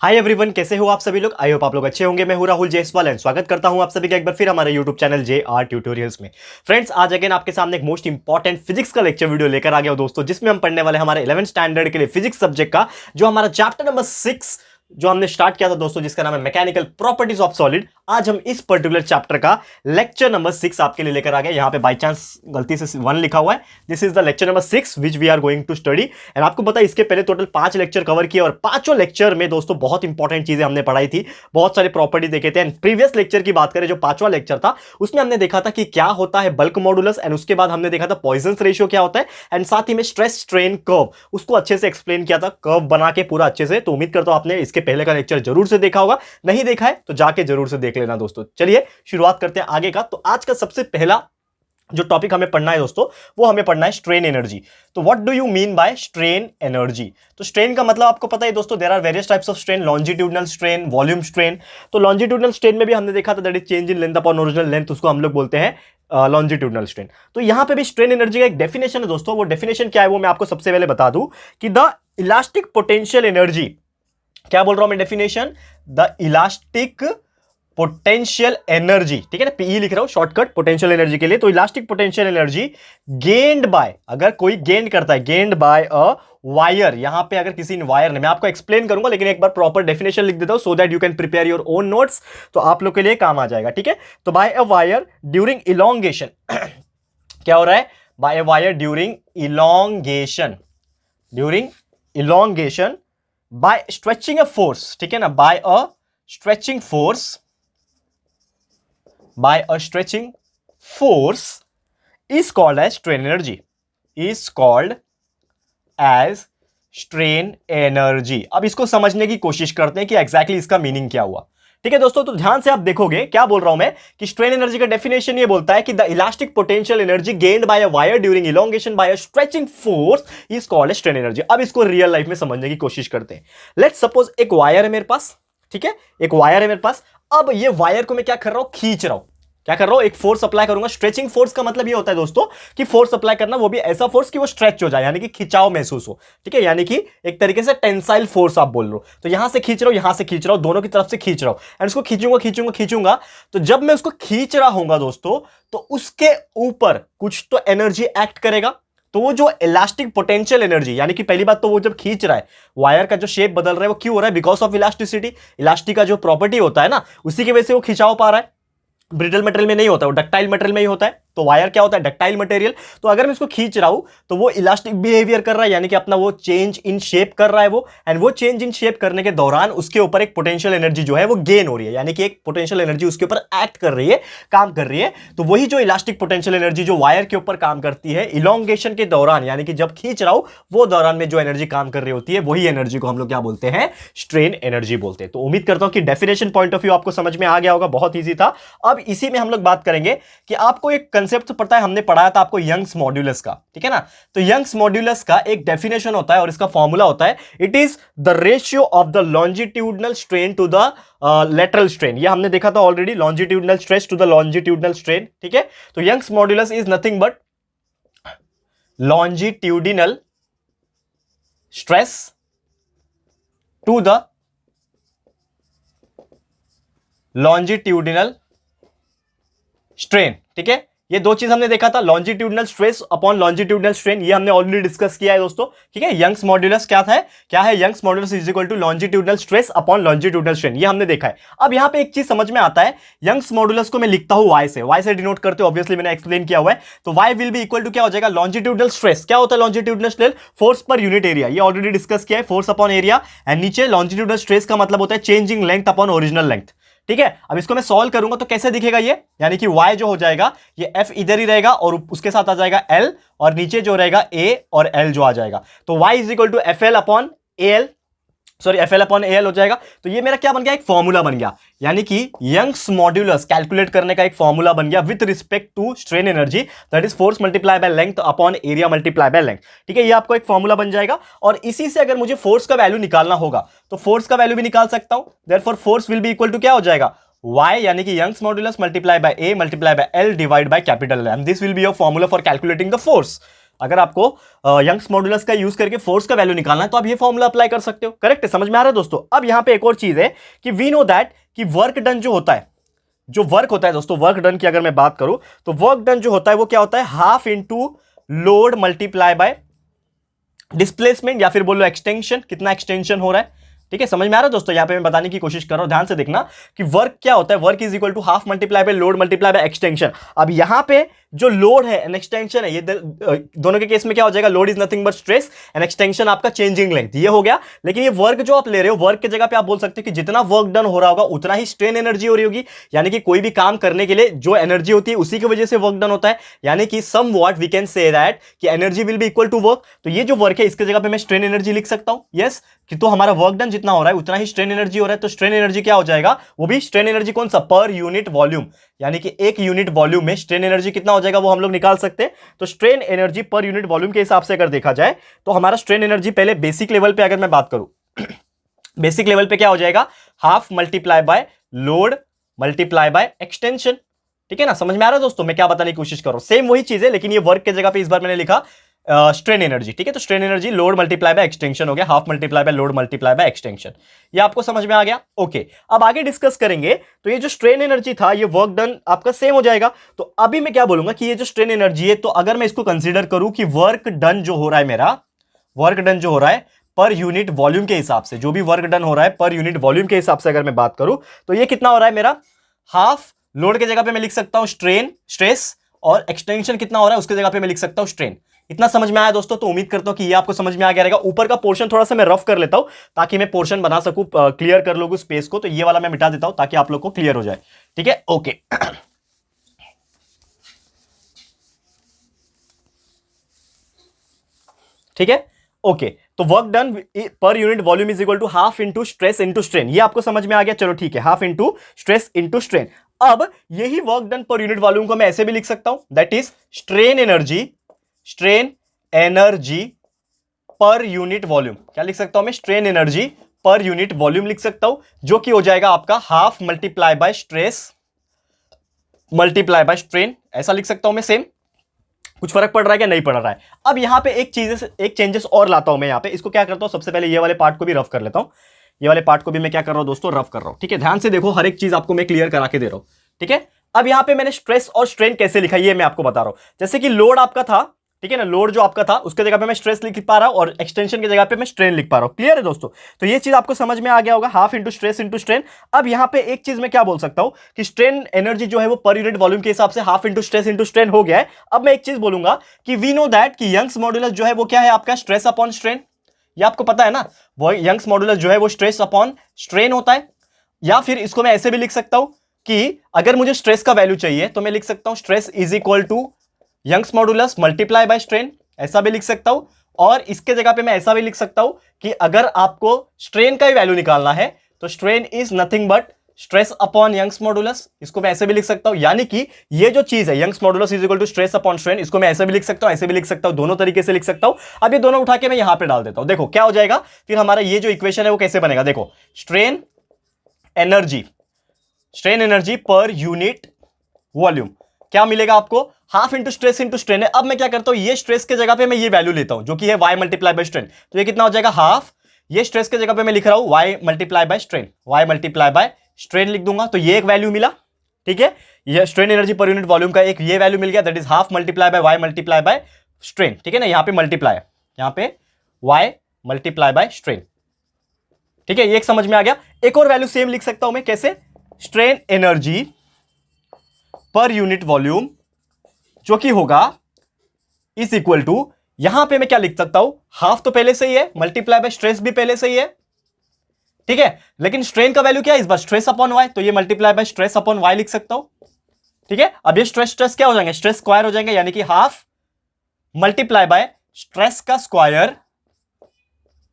Hi everyone, कैसे हो आप सभी लोग। आई होप आप लोग अच्छे होंगे। मैं हूं राहुल जायसवाल एंड स्वागत करता हूं आप सभी का एक बार फिर हमारे यूट्यूब चैनल JR ट्यूटोरियल्स में। फ्रेंड्स, आज अगेन आपके सामने एक मोस्ट इंपॉर्टेंट फिजिक्स का लेक्चर वीडियो लेकर आ गया हूं दोस्तों, जिसमें हम पढ़ने वाले हमारे 11th स्टैंडर्ड के लिए फिजिक्स सब्जेक्ट का जो हमारा चैप्टर नंबर 6 जो हमने स्टार्ट किया था दोस्तों, जिसका नाम है मैकेनिकल प्रॉपर्टीज ऑफ सॉलिड। आज हम इस पर्टिकुलर चैप्टर का लेक्चर नंबर 6 आपके लिए लेकर आ गए। यहां पे बाय चांस गलती से 1 लिखा हुआ है। This is the lecture number 6 which we are going to study. And आपको पता है, इसके पहले टोटल 5 लेक्चर कवर किए और पांचों लेक्चर में दोस्तों बहुत इंपॉर्टेंट चीजें हमने पढ़ाई थी, बहुत सारे प्रॉपर्टी देखे थे। एंड प्रीवियस लेक्चर की बात करें, जो 5वां लेक्चर था, उसमें हमने देखा था कि क्या होता है बल्क मॉडुलस, एंड उसके बाद हमने देखा था पॉइजन्स रेशियो क्या होता है, एंड साथ ही में स्ट्रेस स्ट्रेन कर्व, उसको अच्छे से एक्सप्लेन किया था, कर्व बना के पूरा अच्छे से। तो उम्मीद करता हूं आपने इसके पहले का लेक्चर जरूर से देखा होगा। नहीं देखा है तो जाके जरूर से देख लेना दोस्तों। चलिए शुरुआत करते हैं आगे का। तो आज का सबसे पहला जो टॉपिक हमें पढ़ना है दोस्तों, वो हमें पढ़ना है स्ट्रेन एनर्जी। तो what do you mean by strain energy? तो स्ट्रेन का मतलब आपको पता है दोस्तों, there are various types of strain, longitudinal strain, volume strain. तो लॉन्जिट्यूडनल स्ट्रेन में भी हमने देखा था that is change in length upon original length, उसको हम लोग बोलते हैं लॉन्जिट्यूडनल स्ट्रेन। तो यहां पे भी स्ट्रेन एनर्जी का एक डेफिनेशन है दोस्तों। वो डेफिनेशन क्या है वो मैं आपको सबसे पहले बता दूं कि द इलास्टिक पोटेंशियल एनर्जी, क्या बोल रहा हूं मैं definition, the elastic potential energy, ठीक है ना, पीई लिख रहा हूं शॉर्टकट पोटेंशियल एनर्जी के लिए। तो elastic potential energy gained bye, अगर कोई गेन करता है, गेन्ड बाय अ वायर, यहां पे अगर किसी वायर ने, मैं आपको एक्सप्लेन करूंगा लेकिन एक बार प्रॉपर डेफिनेशन लिख देता हूं so that you can prepare your own notes, तो आप लोग के लिए काम आ जाएगा, ठीक है। तो by a wire during elongation क्या हो रहा है, by a wire during elongation, during elongation by stretching a force, ठीक है ना, by a stretching force, by a stretching force is called as strain energy, is called as strain energy। अब इसको समझने की कोशिश करते हैं कि एग्जैक्टली इसका मीनिंग क्या हुआ, ठीक है दोस्तों। तो ध्यान से आप देखोगे क्या बोल रहा हूं मैं, कि स्ट्रेन एनर्जी का डेफिनेशन ये बोलता है कि the elastic potential energy gained by a wire during elongation by a stretching force is called strain energy. अब इसको रियल लाइफ में समझने की कोशिश करते हैं। लेट्स सपोज एक वायर है मेरे पास, ठीक है, एक वायर है मेरे पास। अब ये वायर को मैं क्या कर रहा हूं, खींच रहा हूं, क्या कर रहा हूं, एक फोर्स अप्लाई करूंगा। स्ट्रेचिंग फोर्स का मतलब ये होता है दोस्तों कि फोर्स अप्लाई करना, वो भी ऐसा फोर्स कि वो स्ट्रेच हो जाए, यानी कि खिंचाव महसूस हो, ठीक है, यानी कि एक तरीके से टेंसाइल फोर्स आप बोल रहे हो। तो यहां से खींच रहा हूं, यहां से खींच रहा हूं, दोनों की तरफ से खींच रहा हूं, एंड उसको खींचूंगा खींचूंगा खींचूंगा। तो जब मैं उसको खींच रहा हूंगा दोस्तों, तो उसके ऊपर कुछ तो एनर्जी एक्ट करेगा। तो वो जो इलास्टिक पोटेंशियल एनर्जी, यानी कि पहली बात तो वो जब खींच रहा है, वायर का जो शेप बदल रहा है, वो क्यों हो रहा है, बिकॉज ऑफ इलास्टिसिटी। इलास्टिक का जो प्रॉपर्टी होता है ना, उसी की वजह से वो खिंचाव पा रहा है। ब्रिटल मटेरियल में नहीं होता, वो डक्टाइल मटेरियल में ही होता है। तो वायर क्या होता है, डक्टाइल मटेरियल। तो अगर मैं इसको खींच रहा हूं तो वो इलास्टिक बिहेवियर कर रहा है, यानी कि अपना वो चेंज इन शेप कर रहा है वो। एंड वो चेंज इन शेप करने के दौरान उसके ऊपर एक पोटेंशियल एनर्जी जो है वो गेन हो रही है, यानी कि एक पोटेंशियल एनर्जी उसके ऊपर एक्ट कर रही है, काम कर रही है। तो वही जो इलास्टिक पोटेंशियल एनर्जी जो वायर के ऊपर काम करती है इलोंगेशन के दौरान, यानी कि जब खींच रहा हूं वो दौरान में जो एनर्जी काम कर रही होती है, वही एनर्जी को हम लोग क्या बोलते हैं, स्ट्रेन एनर्जी बोलते हैं। तो उम्मीद करता हूं कि डेफिनेशन पॉइंट ऑफ व्यू आपको समझ में आ गया होगा, बहुत ईजी था। अब इसी में हम लोग बात करेंगे कि आपको एक कंसेप्ट पता है, हमने पढ़ाया था आपको यंग्स मॉड्यूलस का, ठीक है ना। तो यंग्स मॉड्यूलस का एक डेफिनेशन होता है और इसका फॉर्मूला होता है, it is the ratio of the longitudinal strain to the lateral strain. ये हमने देखा था already, longitudinal stress to the longitudinal strain, ठीक है। तो Young's modulus is nothing but longitudinal stress to the longitudinal strain, ठीक है। ये दो चीज हमने देखा था, longitudinal stress upon longitudinal strain, ये हमने ऑलरेडी डिस्कस किया है दोस्तों, ठीक है। यंग्स मॉड्यूलस क्या था, क्या है, Young's modulus is equal to longitudinal stress upon longitudinal strain, ये हमने देखा है। अब यहां पे एक चीज समझ में आता है, यंग्स मॉड्यूलस को मैं लिखता हूं वाई से डिनोट करते हो, ऑब्वियसली मैंने एक्सप्लेन किया हुआ है। तो Y will be equal to क्या हो जाएगा, लॉन्जिट्यूडनल स्ट्रेस। क्या होता है लॉन्जिट्यूडनल स्ट्रेस, फोर्स पर यूनिट एरिया, ये ऑलरेडी डिस्कस किया है, फोर्स अपॉन एरिया। एंड नीचे लॉन्जिट्यूडनल स्ट्रेस का मतलब होता है changing length upon original length, ठीक है। अब इसको मैं सॉल्व करूंगा तो कैसे दिखेगा ये, यानी कि y जो हो जाएगा, ये f इधर ही रहेगा और उसके साथ आ जाएगा l, और नीचे जो रहेगा a और l जो आ जाएगा। तो y is equal to FL upon AL, sorry FL upon AL हो जाएगा। तो ये मेरा क्या बन गया, एक फॉर्मूला बन गया, यानी कि यंग्स मॉड्यूलस कैलकुलेट करने का एक फॉर्मूला बन गया with respect to strain energy, that is force multiply by length upon area multiply by length, ठीक है। ये आपको एक फॉर्मूला बन जाएगा और इसी से अगर मुझे फोर्स का वैल्यू निकालना होगा तो फोर्स का वैल्यू भी निकाल सकता हूं। Therefore force will be equal to क्या हो जाएगा, y, यानी कि Young's modulus multiply by a multiply by l divide by capital L, and this will be your formula for calculating the force. अगर आपको यंग्स मॉडुलस का use करके force का वैल्यू निकालना है तो आप ये फॉर्मूला अप्लाई कर सकते हो। करेक्ट है, समझ में आ रहा है दोस्तों। अब यहां पे एक और चीज है कि वी नो दैट कि वर्क डन जो होता है, जो वर्क होता है दोस्तों, वर्क डन की अगर मैं बात करूं तो वर्क डन जो होता है वो क्या होता है, half into load multiply bye displacement, या फिर बोलो एक्सटेंशन, कितना एक्सटेंशन हो रहा है। ठीक है, समझ में आ रहा है दोस्तों। यहां पे मैं बताने की कोशिश कर रहा हूं, ध्यान से देखना कि वर्क क्या होता है, work is equal to half multiply by load multiply by extension. अब यहां पे जो लोड है एंड एक्सटेंशन है, ये दोनों के केस में क्या हो जाएगा, load is nothing but stress and extension आपका चेंजिंग लेंथ, ये हो गया। लेकिन ये वर्क जो आप ले रहे हो, वर्क की जगह पे आप बोल सकते हो कि जितना वर्क डन हो रहा होगा उतना ही स्ट्रेन एनर्जी हो रही होगी। यानी कि कोई भी काम करने के लिए जो एनर्जी होती है उसी की वजह से वर्क डन होता है। यानी कि some what we can say that कि energy will be equal to work. तो ये जो वर्क है इसकी जगह पे मैं स्ट्रेन एनर्जी लिख सकता हूं। यस, कि तो हमारा वर्क डन जितना हो रहा है उतना ही स्ट्रेन एनर्जी हो रहा है। तो स्ट्रेन एनर्जी क्या हो जाएगा, वो भी स्ट्रेन एनर्जी कौन सा, पर यूनिट वॉल्यूम। यानी कि एक यूनिट वॉल्यूम में स्ट्रेन एनर्जी कितना हो जाएगा वो हम लोग निकाल सकते हैं। तो strain energy per unit volume के हिसाब से अगर देखा जाए तो हमारा स्ट्रेन एनर्जी पहले बेसिक लेवल पे अगर मैं बात करूं, बेसिक लेवल पे क्या हो जाएगा, half multiply by load multiply by extension. ठीक है ना, समझ में आ रहा है दोस्तों मैं क्या बताने की कोशिश कर रहा हूं। सेम वही चीज है, लेकिन ये वर्क के जगह पे इस बार मैंने लिखा स्ट्रेन एनर्जी। ठीक है, तो strain energy load multiply by extension हो गया, half multiply by load multiply by extension. ये आपको समझ में आ गया। ओके, अब आगे डिस्कस करेंगे। तो ये जो स्ट्रेन एनर्जी था, ये वर्क डन आपका सेम हो जाएगा। तो अभी मैं क्या बोलूंगा कि ये जो स्ट्रेन एनर्जी है, तो अगर मैं इसको कंसीडर करूं कि वर्क डन जो हो रहा है मेरा, वर्क डन जो हो रहा है पर यूनिट वॉल्यूम के हिसाब से, जो भी वर्क डन हो रहा है पर यूनिट वॉल्यूम के हिसाब से अगर मैं बात करूं तो ये कितना हो रहा है मेरा, हाफ लोड के जगह पे मैं लिख सकता हूं स्ट्रेन स्ट्रेस, और एक्सटेंशन कितना हो रहा है उसके जगह पे मैं लिख सकता हूं स्ट्रेन। इतना समझ में आया दोस्तों। तो उम्मीद करता हूं कि ये आपको समझ में आ गया रहेगा। ऊपर का पोर्शन थोड़ा सा मैं रफ कर लेता हूं ताकि मैं पोर्शन बना सकूं, क्लियर कर लोगों स्पेस को। तो ये वाला मैं मिटा देता हूं ताकि आप लोग को क्लियर हो जाए। ठीक है, ओके। ठीक है, ओके। तो work done per unit volume is equal to half into stress into strain. ये आपको समझ में आ गया, चलो ठीक है, half into stress into strain. अब यही work done per unit volume को मैं ऐसे भी लिख सकता हूं, that is strain energy per unit volume. क्या लिख सकता हूं मैं, strain energy per unit volume लिख सकता हूं, जो कि हो जाएगा आपका half multiply by stress multiply by strain. ऐसा लिख सकता हूं मैं। सेम, कुछ फर्क पड़ रहा है क्या, नहीं पड़ रहा है। अब यहां पे एक चेंजेस और लाता हूं मैं। यहां पे इसको क्या करता हूं, सबसे पहले ये वाले पार्ट को भी रफ कर लेता हूं। ये वाले पार्ट को भी मैं क्या कर रहा हूं दोस्तों, रफ कर रहा हूं। ठीक है, ध्यान से देखो, हर एक चीज आपको मैं क्लियर करा के दे रहा हूं। ठीक है, अब यहां पे मैंने स्ट्रेस और स्ट्रेन कैसे लिखा ये मैं आपको बता रहा हूं। जैसे कि लोड आपका था, ठीक है ना, लोड जो आपका था उसके जगह पे मैं स्ट्रेस लिख पा रहा हूं और एक्सटेंशन की जगह पे मैं स्ट्रेन लिख पा रहा हूं। क्लियर है दोस्तों। तो ये चीज आपको समझ में आ गया होगा, half into stress into strain. अब यहां पे एक चीज मैं क्या बोल सकता हूं कि स्ट्रेन एनर्जी जो है वो पर यूनिट वॉल्यूम के हिसाब से half into stress into strain हो गया है। अब मैं एक चीज बोलूंगा कि वी नो दैट कि यंग्स मॉडुलस जो है वो क्या है आपका, स्ट्रेस अपॉन स्ट्रेन। ये आपको पता है ना, वो यंग्स मॉडुलस जो है वो स्ट्रेस अपॉन स्ट्रेन होता है। या फिर इसको मैं ऐसे भी लिख सकता हूं कि अगर मुझे स्ट्रेस का वैल्यू चाहिए तो मैं लिख सकता हूं stress is equal to Young's modulus multiply by strain. ऐसा भी लिख सकता हूं, और इसके जगह पे मैं ऐसा भी लिख सकता हूं कि अगर आपको स्ट्रेन का ही वैल्यू निकालना है तो strain is nothing but stress upon Young's modulus. इसको मैं ऐसे भी लिख सकता हूं। यानी कि ये जो चीज है Young's modulus is equal to stress upon strain, इसको मैं ऐसे भी लिख सकता हूं, ऐसे भी लिख सकता हूं, दोनों तरीके से लिख सकता हूं। अब ये दोनों उठा के मैं यहां पे डाल देता हूं। देखो क्या हो जाएगा, फिर हमारा ये जो इक्वेशन है वो कैसे बनेगा। देखो, strain energy per unit volume क्या मिलेगा आपको, half into stress into strain है। अब मैं क्या करता हूं, ये स्ट्रेस के जगह पे मैं ये वैल्यू लेता हूं जो कि है y मल्टीप्लाई बाय स्ट्रेन। तो ये कितना हो जाएगा, हाफ, ये स्ट्रेस के जगह पे मैं लिख रहा हूं y multiply by strain, y multiply by strain लिख दूंगा। तो ये एक वैल्यू मिला। ठीक है, ये strain energy per unit volume का एक ये वैल्यू मिल गया, that is half multiply bye y multiply by strain. ठीक है ना, यहां पे मल्टीप्लाई, यहां पे y मल्टीप्लाई बाय स्ट्रेन। ठीक है, ये एक समझ में आ गया। एक और वैल्यू सेम लिख सकता हूं मैं, कैसे, strain energy per unit volume जो कि होगा इज इक्वल टू, यहां पे मैं क्या लिख सकता हूं, हाफ तो पहले से ही है, मल्टीप्लाई बाय स्ट्रेस भी पहले से ही है। ठीक है, लेकिन स्ट्रेन का वैल्यू क्या है इस बार, स्ट्रेस अपॉन वाई, तो ये multiply by stress upon Y लिख सकता हूं। ठीक है, अब ये स्ट्रेस स्ट्रेस क्या हो जाएंगे, स्ट्रेस स्क्वायर हो जाएंगे, यानी कि हाफ मल्टीप्लाई बाय स्ट्रेस का स्क्वायर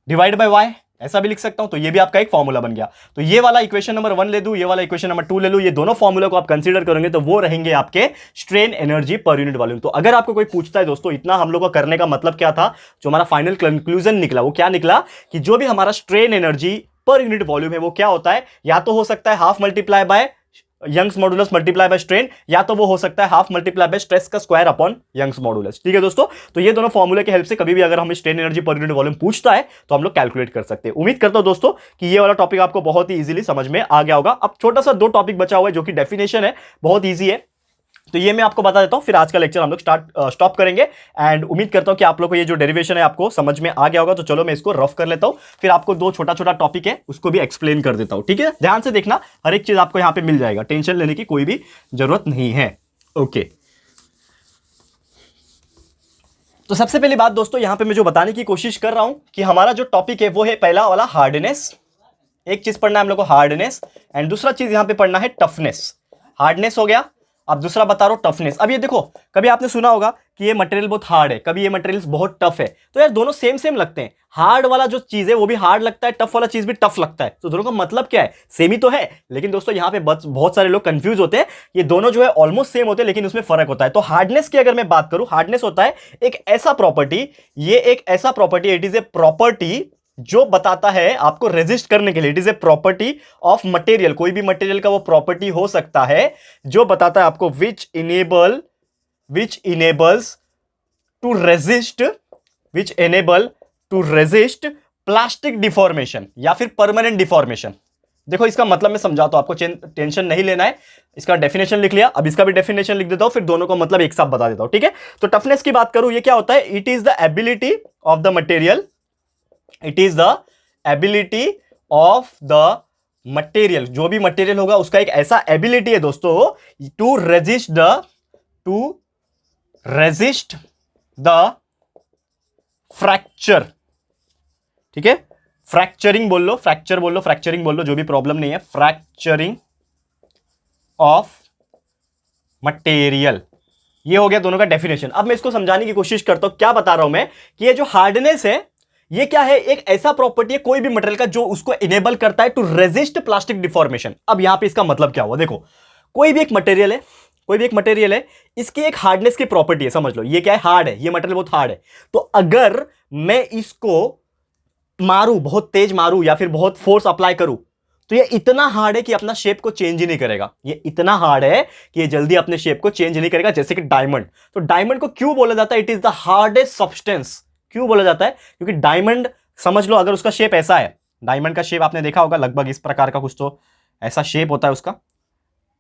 डिवाइड बाय वाई, ऐसा भी लिख सकता हूं। तो ये भी आपका एक फॉर्मूला बन गया। तो ये वाला इक्वेशन नंबर 1 ले दूं, ये वाला इक्वेशन नंबर 2 ले लूं, ये दोनों फॉर्मूला को आप कंसीडर करेंगे तो वो रहेंगे आपके strain energy per unit volume. तो अगर आपको कोई पूछता है दोस्तों इतना हम लोग को करने का मतलब क्या था, जो हमारा फाइनल कंक्लूजन निकला वो क्या निकला कि जो भी हमारा strain energy per unit volume है वो क्या होता है, या तो हो सकता है half multiply by Young's modulus multiply by strain, या तो वो हो सकता है हाफ मल्टीप्लाई बाय स्ट्रेस का स्क्वायर अपॉन यंग्स मॉडुलस। ठीक है दोस्तों, तो ये दोनों फॉर्मूले की हेल्प से कभी भी अगर हमें strain energy per unit volume पूछता है तो हम लोग कैलकुलेट कर सकते हैं। उम्मीद करता हूं दोस्तों कि ये वाला टॉपिक आपको बहुत ही इजीली समझ में आ गया होगा। अब छोटा सा 2 टॉपिक बचा हुआ है जो कि डेफिनेशन है, बहुत ईजी है, तो ये मैं आपको बता देता हूं, फिर आज का लेक्चर हम लोग स्टॉप करेंगे। एंड उम्मीद करता हूं कि आप लोग को ये जो डेरिवेशन है आपको समझ में आ गया होगा। तो चलो मैं इसको रफ कर लेता हूं, फिर आपको 2 छोटा छोटा टॉपिक है उसको भी एक्सप्लेन कर देता हूं। ठीक है, ध्यान से देखना, हर एक चीज आपको यहां पे मिल जाएगा, टेंशन लेने की कोई भी जरूरत नहीं है। ओके, तो सबसे पहली बात दोस्तों यहां पे मैं जो बताने की कोशिश कर रहा हूं कि हमारा जो टॉपिक है वो है पहला वाला हार्डनेस। एक चीज पढ़ना है हम लोग को हार्डनेस, एंड दूसरा चीज यहां पे पढ़ना है टफनेस। हार्डनेस हो गया, अब दूसरा बता रहा हूं टफनेस। अब ये देखो, कभी आपने सुना होगा कि ये मटेरियल बहुत हार्ड है, कभी ये मटेरियल बहुत टफ है, तो यार दोनों सेम सेम लगते हैं। हार्ड वाला जो चीज है वो भी हार्ड लगता है, टफ वाला चीज भी टफ लगता है, तो दोनों का मतलब क्या है, सेम ही तो है। लेकिन दोस्तों यहाँ पे बहुत सारे लोग कंफ्यूज होते हैं, ये दोनों जो है ऑलमोस्ट सेम होते हैं लेकिन उसमें फर्क होता है। तो हार्डनेस की अगर मैं बात करूं, हार्डनेस होता है एक ऐसा प्रॉपर्टी, ये एक ऐसा property, it is a property जो बताता है आपको रेजिस्ट करने के लिए। It is a property of material, कोई भी मटेरियल का वो प्रॉपर्टी हो सकता है जो बताता है आपको which enables to resist plastic deformation या फिर परमानेंट डिफॉर्मेशन। देखो इसका मतलब मैं समझाता हूं आपको, टेंशन नहीं लेना है। इसका डेफिनेशन लिख लिया, अब इसका भी डेफिनेशन लिख देता हूं, फिर दोनों का मतलब एक साथ बता देता हूं। ठीक है, तो टफनेस की बात करूं, ये क्या होता है, it is the ability of the material, it is the ability of the material, जो भी मटेरियल होगा उसका एक ऐसा एबिलिटी है दोस्तों टू रेजिस्ट द फ्रैक्चर। ठीक है, फ्रैक्चरिंग बोल लो, फ्रैक्चर बोल लो, फ्रैक्चरिंग बोल लो, जो भी प्रॉब्लम नहीं है, फ्रैक्चरिंग ऑफ मटेरियल। ये हो गया दोनों का डेफिनेशन। अब मैं इसको समझाने की कोशिश करता हूं, क्या बता रहा हूं मैं कि ये जो हार्डनेस है ये क्या है, एक ऐसा प्रॉपर्टी है कोई भी मटेरियल का जो उसको इनेबल करता है टू रेजिस्ट प्लास्टिक डिफॉर्मेशन। अब यहां पे इसका मतलब क्या हुआ, देखो कोई भी एक मटेरियल है, इसकी एक हार्डनेस की प्रॉपर्टी है, समझ लो ये क्या है, हार्ड है, ये मटेरियल बहुत हार्ड है। तो अगर मैं इसको मारूं, बहुत तेज मारूं या फिर बहुत फोर्स अप्लाई करूं, तो ये इतना हार्ड है कि अपना शेप को चेंज ही नहीं करेगा। ये इतना हार्ड है कि ये जल्दी अपने शेप को चेंज नहीं करेगा, जैसे कि डायमंड। तो डायमंड को क्यों बोला जाता है, it is the hardest substance. क्यों बोला जाता है, क्योंकि डायमंड समझ लो, अगर उसका शेप ऐसा है, डायमंड का शेप आपने देखा होगा लगभग इस प्रकार का, कुछ तो ऐसा शेप होता है उसका,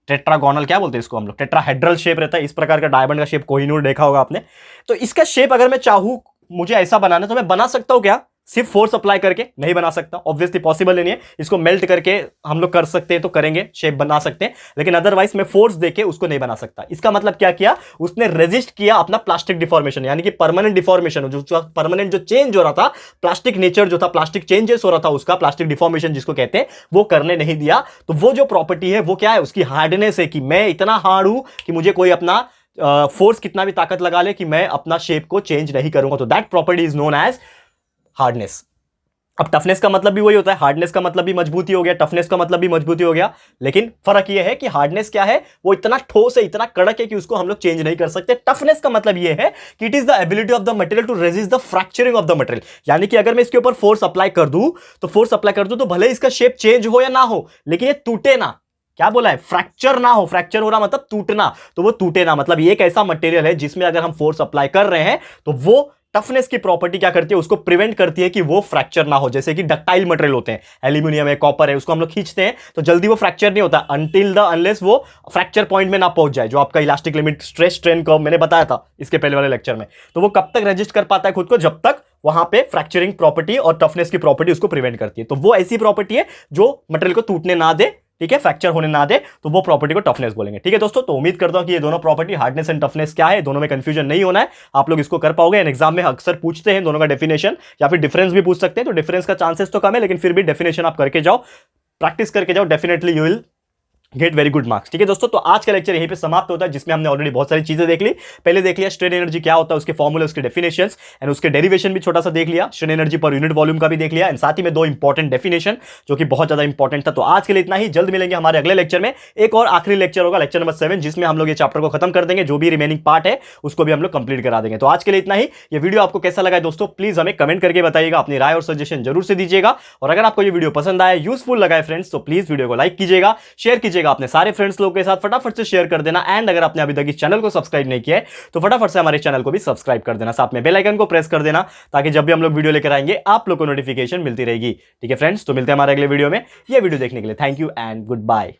टेट्रागोनल क्या बोलते हैं इसको हम लोग, टेट्राहेड्रल शेप रहता है, इस प्रकार का डायमंड का शेप कोहिनूर देखा होगा आपने। तो इसका शेप अगर मैं चाहूं मुझे ऐसा बनाना, तो मैं बना सकता हूं क्या, सिर्फ फोर्स अप्लाई करके? नहीं बना सकता, ऑब्वियसली पॉसिबल नहीं है। इसको मेल्ट करके हम लोग कर सकते हैं तो करेंगे, शेप बना सकते हैं, लेकिन अदरवाइज मैं फोर्स देके उसको नहीं बना सकता। इसका मतलब क्या किया, उसने रेजिस्ट किया अपना प्लास्टिक डिफॉर्मेशन, यानी कि परमानेंट डिफॉर्मेशन, जो परमानेंट जो चेंज हो रहा था, प्लास्टिक नेचर जो था, प्लास्टिक चेंजेस हो रहा था उसका, प्लास्टिक डिफॉर्मेशन जिसको कहते हैं, वो करने नहीं दिया। तो वो जो प्रॉपर्टी है वो क्या है, उसकी हार्डनेस है, कि मैं इतना हार्ड हूं कि मुझे कोई अपना फोर्स कितना भी ताकत लगा ले कि मैं अपना शेप को चेंज नहीं करूंगा। तो that property is known as hardness. अब टफनेस का मतलब भी वही होता है, हार्डनेस का मतलब भी मजबूती हो गया, टफनेस का मतलब भी मजबूती हो गया, लेकिन फर्क यह है कि हार्डनेस क्या है, वो इतना ठोस है, इतना कड़क है कि उसको हम लोग चेंज नहीं कर सकते। टफनेस का मतलब यह है कि it is the ability of the material to resist the fracturing of the material, यानी कि अगर मैं इसके ऊपर फोर्स अप्लाई कर दूं तो भले इसका शेप चेंज हो या ना हो, लेकिन ये टूटे ना। क्या बोला है, फ्रैक्चर ना हो, फ्रैक्चर हो रहा मतलब टूटना, तो वो टूटे ना, मतलब ये एक ऐसा मटेरियल है जिसमें अगर हम फोर्स अप्लाई कर रहे हैं तो वो टफनेस की प्रॉपर्टी क्या करती है, उसको प्रिवेंट करती है कि वो फ्रैक्चर ना हो। जैसे कि डक्टाइल मटेरियल होते हैं, एल्यूमिनियम है, कॉपर है, उसको हम लोग खींचते हैं तो जल्दी वो फ्रैक्चर नहीं होता अनलेस वो फ्रैक्चर पॉइंट में ना पहुंच जाए, जो आपका elastic limit stress strain curve मैंने बताया था इसके पहले वाले लेक्चर में। तो वो कब तक रेजिस्ट कर पाता है खुद को, जब तक वहां पे फ्रैक्चरिंग प्रॉपर्टी और टफनेस की प्रॉपर्टी उसको प्रिवेंट करती है। तो वो ऐसी प्रॉपर्टी है जो मटेरियल को टूटने ना दे, ठीक है, फ्रैक्चर होने ना दे, तो वो प्रॉपर्टी को टफनेस बोलेंगे। ठीक है दोस्तों, तो उम्मीद करता हूं कि ये दोनों प्रॉपर्टी हार्डनेस एंड टफनेस क्या है, दोनों में कंफ्यूजन नहीं होना है, आप लोग इसको कर पाओगे। एग्जाम में अक्सर पूछते हैं दोनों का डेफिनेशन या फिर डिफरेंस भी पूछ सकते हैं, तो डिफरेंस का चांसेस तो कम है, लेकिन फिर भी डेफिनेशन आप करके जाओ, प्रैक्टिस करके जाओ, definitely you will get very good marks. ठीक है दोस्तों, तो आज का लेक्चर यहीं पे समाप्त होता है, जिसमें हमने ऑलरेडी बहुत सारी चीजें देख ली। पहले देख लिया स्ट्रेन एनर्जी क्या होता है, उसके फॉर्मूले, उसके डेफिनेशंस एंड उसके डेरिवेशन भी छोटा सा देख लिया, strain energy per unit volume का भी देख लिया, एंड साथ ही में 2 इंपॉर्टेंट डेफिनेशन जो कि बहुत ज्यादा इंपॉर्टेंट था। तो आज के लिए इतना ही, जल्द मिलेंगे हमारे अगले लेक्चर में। एक और आखिरी लेक्चर होगा, लेक्चर नंबर 7, जिसमें हम लोग ये चैप्टर को खत्म कर देंगे, जो भी रिमेनिंग पार्ट है उसको भी हम लोग कंप्लीट करा देंगे। तो आज के लिए इतना ही। ये वीडियो आपको कैसा लगा दोस्तों, प्लीज हमें कमेंट करके बताइएगा, अपनी राय और सजेशन जरूर से दीजिएगा। और अगर आपको ये वीडियो पसंद आया, यूजफुल लगा है फ्रेंड्स, तो प्लीज वीडियो को लाइक कीजिएगा, शेयर कीजिएगा जाएगा अपने सारे फ्रेंड्स लोगों के साथ, फटाफट से शेयर कर देना। एंड अगर आपने अभी तक इस चैनल को सब्सक्राइब नहीं किया है तो फटाफट से हमारे चैनल को भी सब्सक्राइब कर देना, साथ में बेल आइकन को प्रेस कर देना, ताकि जब भी हम लोग वीडियो लेकर आएंगे आप लोग को नोटिफिकेशन मिलती रहेगी। ठीक है फ्रेंड्स, तो मिलते हैं हमारे अगले वीडियो में। ये वीडियो देखने के लिए thank you and good bye.